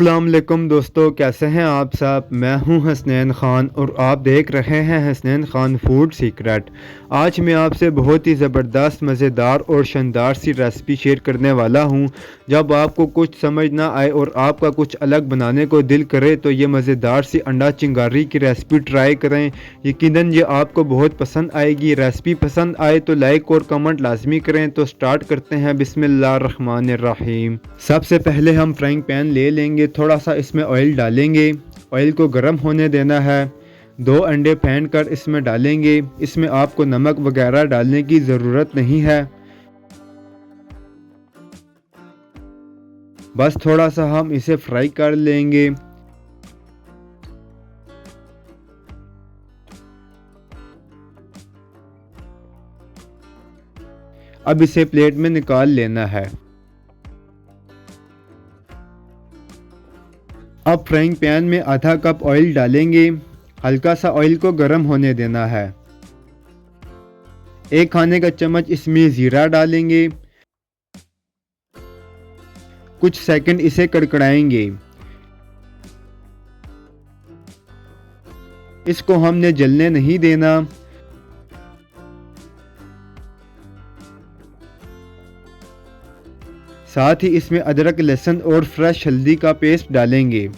अस्सलाम वालेकुम दोस्तों, कैसे हैं आप सब। मैं हूं हसनैन ख़ान और आप देख रहे हैं हसनैन ख़ान फूड सीक्रेट। आज मैं आपसे बहुत ही ज़बरदस्त, मज़ेदार और शानदार सी रेसिपी शेयर करने वाला हूं। जब आपको कुछ समझ ना आए और आपका कुछ अलग बनाने को दिल करे तो ये मज़ेदार सी अंडा चिंगारी की रेसिपी ट्राई करें। यकीनन ये आपको बहुत पसंद आएगी। रेसिपी पसंद आए तो लाइक और कमेंट लाजमी करें। तो स्टार्ट करते हैं। बिस्मिल्लाहिर्रहमानिर्रहीम। सबसे पहले हम फ्राइंग पैन ले लेंगे, थोड़ा सा इसमें ऑयल डालेंगे। ऑयल को गर्म होने देना है। 2 अंडे फेंट कर इसमें डालेंगे। इसमें आपको नमक वगैरह डालने की ज़रूरत नहीं है, बस थोड़ा सा हम इसे फ्राई कर लेंगे। अब इसे प्लेट में निकाल लेना है। अब फ्राइंग पैन में आधा कप ऑयल डालेंगे। हल्का सा ऑयल को गर्म होने देना है। 1 खाने का चम्मच इसमें ज़ीरा डालेंगे। कुछ सेकंड इसे कड़कड़ाएंगे। इसको हमने जलने नहीं देना। साथ ही इसमें अदरक, लहसुन और फ्रेश हल्दी का पेस्ट डालेंगे।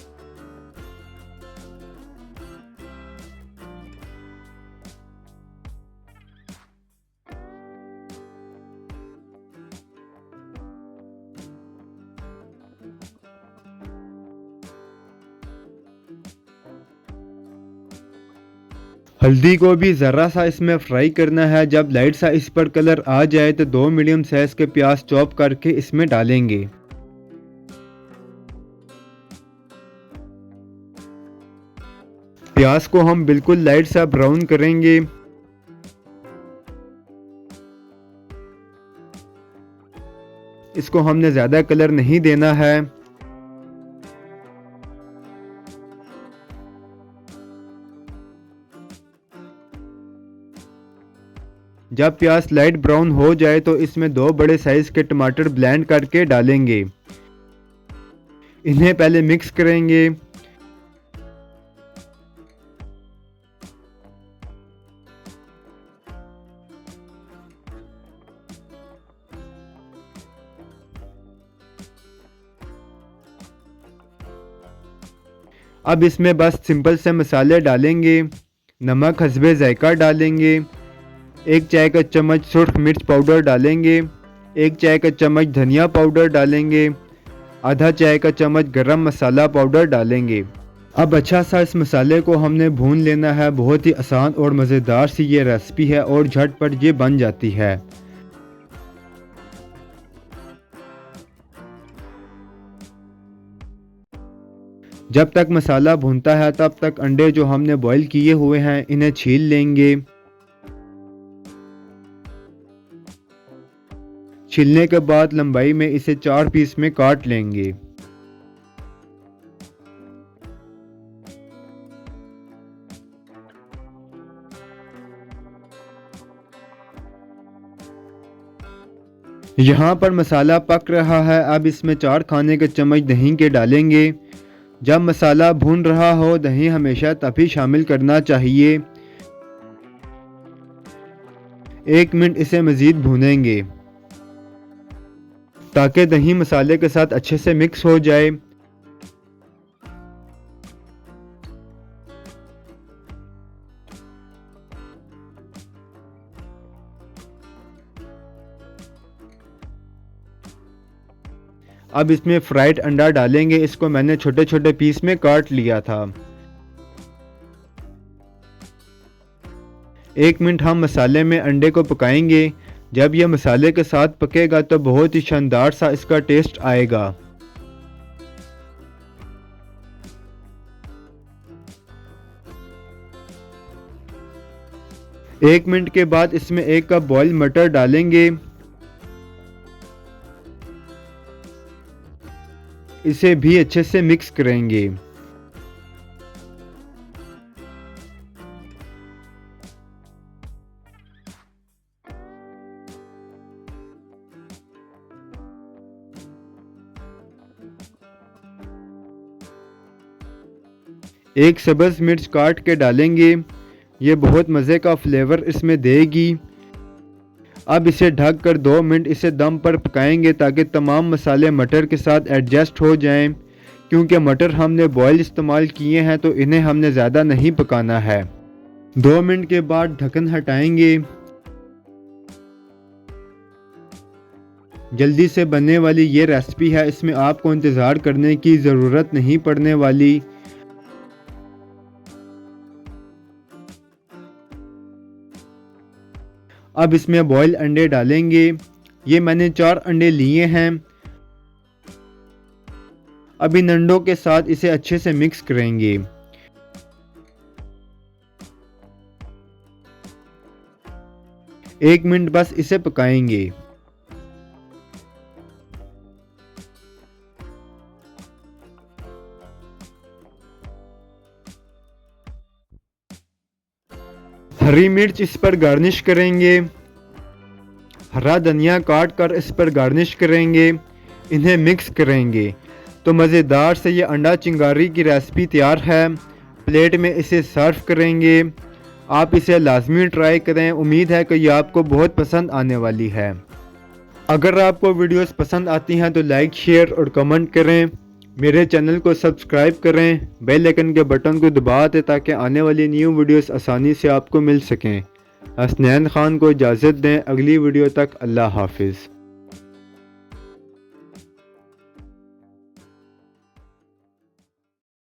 हल्दी को भी ज़रा सा इसमें फ्राई करना है। जब लाइट सा इस पर कलर आ जाए तो 2 मीडियम साइज़ के प्याज चॉप करके इसमें डालेंगे। प्याज को हम बिल्कुल लाइट सा ब्राउन करेंगे। इसको हमने ज़्यादा कलर नहीं देना है। जब प्याज लाइट ब्राउन हो जाए तो इसमें 2 बड़े साइज के टमाटर ब्लेंड करके डालेंगे। इन्हें पहले मिक्स करेंगे। अब इसमें बस सिंपल से मसाले डालेंगे। नमक हस्बे जायका डालेंगे। 1 चाय का चम्मच सुर्ख मिर्च पाउडर डालेंगे। 1 चाय का चम्मच धनिया पाउडर डालेंगे। आधा चाय का चम्मच गरम मसाला पाउडर डालेंगे। अब अच्छा सा इस मसाले को हमने भून लेना है। बहुत ही आसान और मज़ेदार सी ये रेसिपी है और झटपट ये बन जाती है। जब तक मसाला भूनता है तब तक अंडे जो हमने बॉईल किए हुए हैं इन्हें छील लेंगे। छीलने के बाद लंबाई में इसे 4 पीस में काट लेंगे। यहाँ पर मसाला पक रहा है। अब इसमें 4 खाने के चम्मच दही के डालेंगे। जब मसाला भून रहा हो, दही हमेशा तभी शामिल करना चाहिए। 1 मिनट इसे मज़ीद भूनेंगे ताकि दही मसाले के साथ अच्छे से मिक्स हो जाए। अब इसमें फ्राइड अंडा डालेंगे। इसको मैंने छोटे छोटे पीस में काट लिया था। 1 मिनट हम मसाले में अंडे को पकाएंगे। जब यह मसाले के साथ पकेगा तो बहुत ही शानदार सा इसका टेस्ट आएगा। 1 मिनट के बाद इसमें 1 कप बॉयल मटर डालेंगे। इसे भी अच्छे से मिक्स करेंगे। एक सब्ज़ मिर्च काट के डालेंगे, ये बहुत मज़े का फ्लेवर इसमें देगी। अब इसे ढक कर 2 मिनट इसे दम पर पकाएंगे ताकि तमाम मसाले मटर के साथ एडजस्ट हो जाएं। क्योंकि मटर हमने बॉयल इस्तेमाल किए हैं तो इन्हें हमने ज़्यादा नहीं पकाना है। 2 मिनट के बाद ढक्कन हटाएंगे। जल्दी से बनने वाली ये रेसिपी है, इसमें आपको इंतज़ार करने की ज़रूरत नहीं पड़ने वाली। अब इसमें बॉयल अंडे डालेंगे। ये मैंने 4 अंडे लिए हैं। अब इन अंडों के साथ इसे अच्छे से मिक्स करेंगे। एक मिनट बस इसे पकाएंगे। हरी मिर्च इस पर गार्निश करेंगे। हरा धनिया काट कर इस पर गार्निश करेंगे। इन्हें मिक्स करेंगे तो मज़ेदार से ये अंडा चिंगारी की रेसिपी तैयार है। प्लेट में इसे सर्व करेंगे। आप इसे लाजमी ट्राई करें। उम्मीद है कि ये आपको बहुत पसंद आने वाली है। अगर आपको वीडियोस पसंद आती हैं तो लाइक, शेयर और कमेंट करें। मेरे चैनल को सब्सक्राइब करें। बेल आइकन के बटन को दबा दें ताकि आने वाली न्यू वीडियोस आसानी से आपको मिल सकें। हसनैन खान को इजाज़त दें। अगली वीडियो तक अल्लाह हाफिज़।